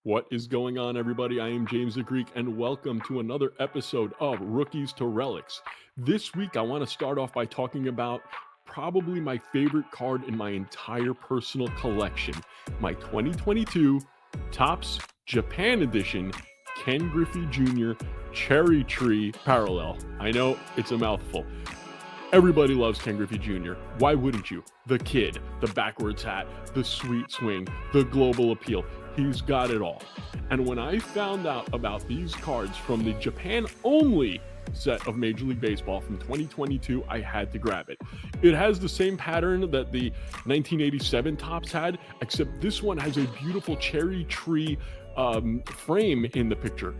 What is going on, everybody? I am James the Greek, and welcome to another episode of Rookies to Relics. This week, I want to start off by talking about probably my favorite card in my entire personal collection, my 2022 Topps Japan Edition Ken Griffey Jr. Cherry Tree Parallel. I know it's a mouthful. Everybody loves Ken Griffey Jr. Why wouldn't you? The kid, the backwards hat, the sweet swing, the global appeal. He's got it all. And when I found out about these cards from the Japan-only set of Major League Baseball from 2022, I had to grab it. It has the same pattern that the 1987 Topps had, except this one has a beautiful cherry tree frame in the picture.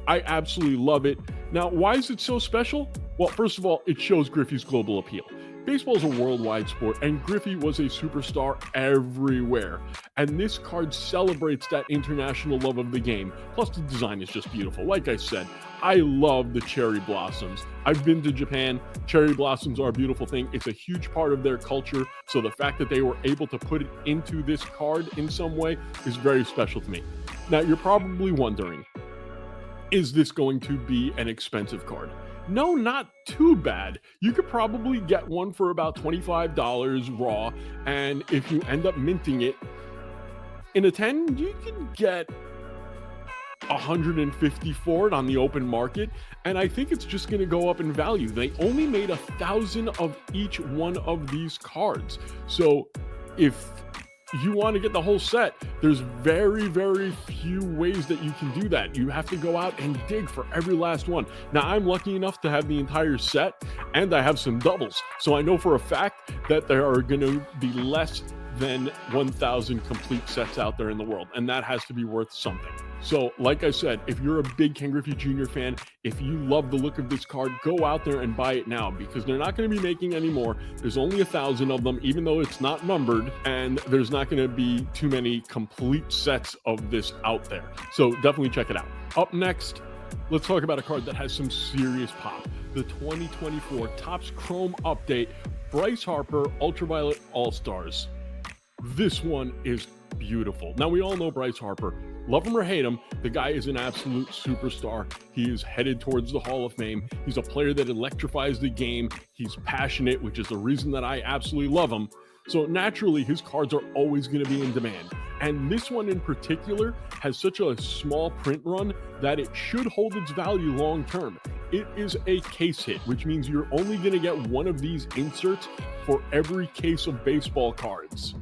I absolutely love it. Now, why is it so special? Well, first of all, it shows Griffey's global appeal. Baseball is a worldwide sport, and Griffey was a superstar everywhere. And this card celebrates that international love of the game. Plus, the design is just beautiful. Like I said, I love the cherry blossoms. I've been to Japan. Cherry blossoms are a beautiful thing. It's a huge part of their culture. So the fact that they were able to put it into this card in some way is very special to me. Now, you're probably wondering, is this going to be an expensive card? No, not too bad. You could probably get one for about $25 raw, and if you end up minting it in a 10, you can get 150 for it on the open market, and I think it's just going to go up in value. They only made 1,000 of each one of these cards, so if you want to get the whole set, there's very, very few ways that you can do that. You have to go out and dig for every last one. Now, I'm lucky enough to have the entire set, and I have some doubles. So I know for a fact that there are going to be less than 1,000 complete sets out there in the world, and that has to be worth something. So, like I said, if you're a big Ken Griffey Jr. fan, if you love the look of this card, go out there and buy it now, because they're not going to be making any more. There's only 1,000 of them, even though it's not numbered, and there's not going to be too many complete sets of this out there. So definitely check it out. Up next, let's talk about a card that has some serious pop. The 2024 Topps Chrome Update, Bryce Harper Ultraviolet All-Stars. This one is beautiful. Now, we all know Bryce Harper. Love him or hate him, the guy is an absolute superstar. He is headed towards the Hall of Fame. He's a player that electrifies the game. He's passionate, which is the reason that I absolutely love him. So naturally, his cards are always going to be in demand. And this one in particular has such a small print run that it should hold its value long term. It is a case hit, which means you're only going to get one of these inserts for every case of baseball cards.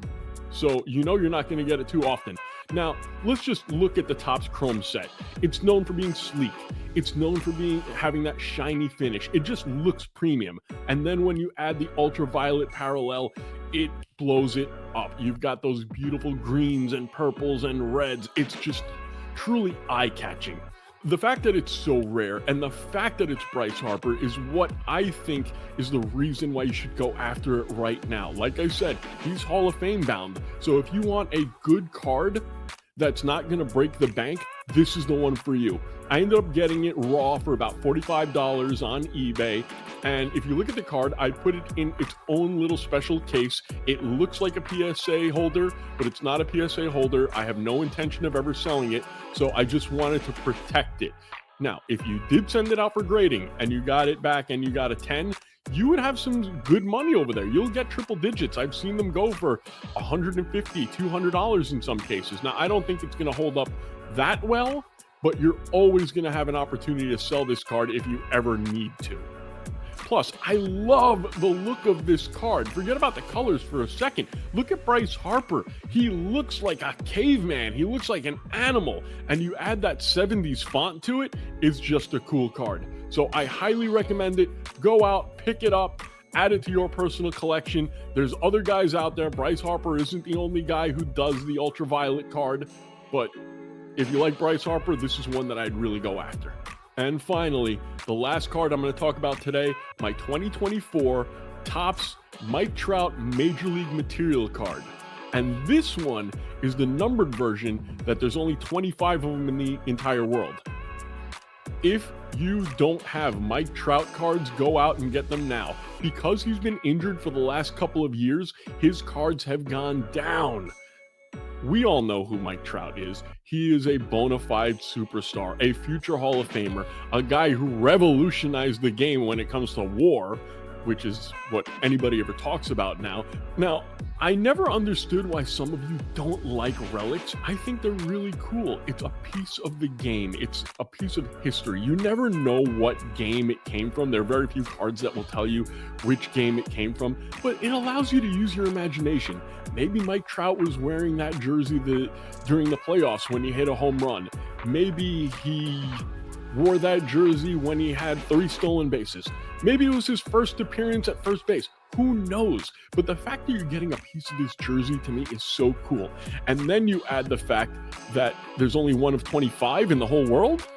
So you know you're not going to get it too often. Now, let's just look at the Topps Chrome set. It's known for being sleek. It's known for having that shiny finish. It just looks premium. And then when you add the ultraviolet parallel, it blows it up. You've got those beautiful greens and purples and reds. It's just truly eye-catching. The fact that it's so rare and the fact that it's Bryce Harper is what I think is the reason why you should go after it right now. Like I said, he's Hall of Fame bound. So if you want a good card that's not going to break the bank, this is the one for you. I ended up getting it raw for about $45 on eBay. And if you look at the card, I put it in its own little special case. It looks like a PSA holder, but it's not a PSA holder. I have no intention of ever selling it, so I just wanted to protect it. Now, if you did send it out for grading and you got it back and you got a 10, you would have some good money over there. You'll get triple digits. I've seen them go for $150, $200 in some cases. Now, I don't think it's going to hold up that well, but you're always going to have an opportunity to sell this card if you ever need to. Plus, I love the look of this card. Forget about the colors for a second. Look at Bryce Harper. He looks like a caveman. He looks like an animal. And you add that 70s font to it, it's just a cool card. So I highly recommend it. Go out, pick it up, add it to your personal collection. There's other guys out there. Bryce Harper isn't the only guy who does the ultraviolet card, but if you like Bryce Harper, this is one that I'd really go after. And finally, the last card I'm going to talk about today, my 2024 Topps Mike Trout Major League Material card. And this one is the numbered version that there's only 25 of them in the entire world. If you don't have Mike Trout cards, go out and get them now. Because he's been injured for the last couple of years, his cards have gone down. We all know who Mike Trout is. He is a bona fide superstar, a future Hall of Famer, a guy who revolutionized the game when it comes to war, which is what anybody ever talks about now. Now, I never understood why some of you don't like relics. I think they're really cool. It's a piece of the game. It's a piece of history. You never know what game it came from. There are very few cards that will tell you which game it came from, but it allows you to use your imagination. Maybe Mike Trout was wearing that jersey during the playoffs when he hit a home run. Maybe he wore that jersey when he had 3 stolen bases. Maybe it was his first appearance at first base. Who knows? But the fact that you're getting a piece of this jersey to me is so cool. And then you add the fact that there's only one of 25 in the whole world.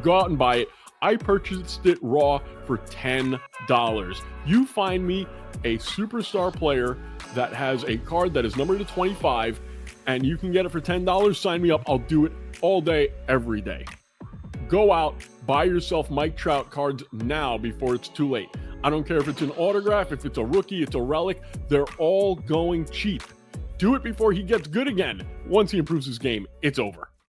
Go out and buy it. I purchased it raw for $10. You find me a superstar player that has a card that is numbered to 25, and you can get it for $10. Sign me up. I'll do it all day, every day. Go out, buy yourself Mike Trout cards now before it's too late. I don't care if it's an autograph, if it's a rookie, it's a relic. They're all going cheap. Do it before he gets good again. Once he improves his game, it's over.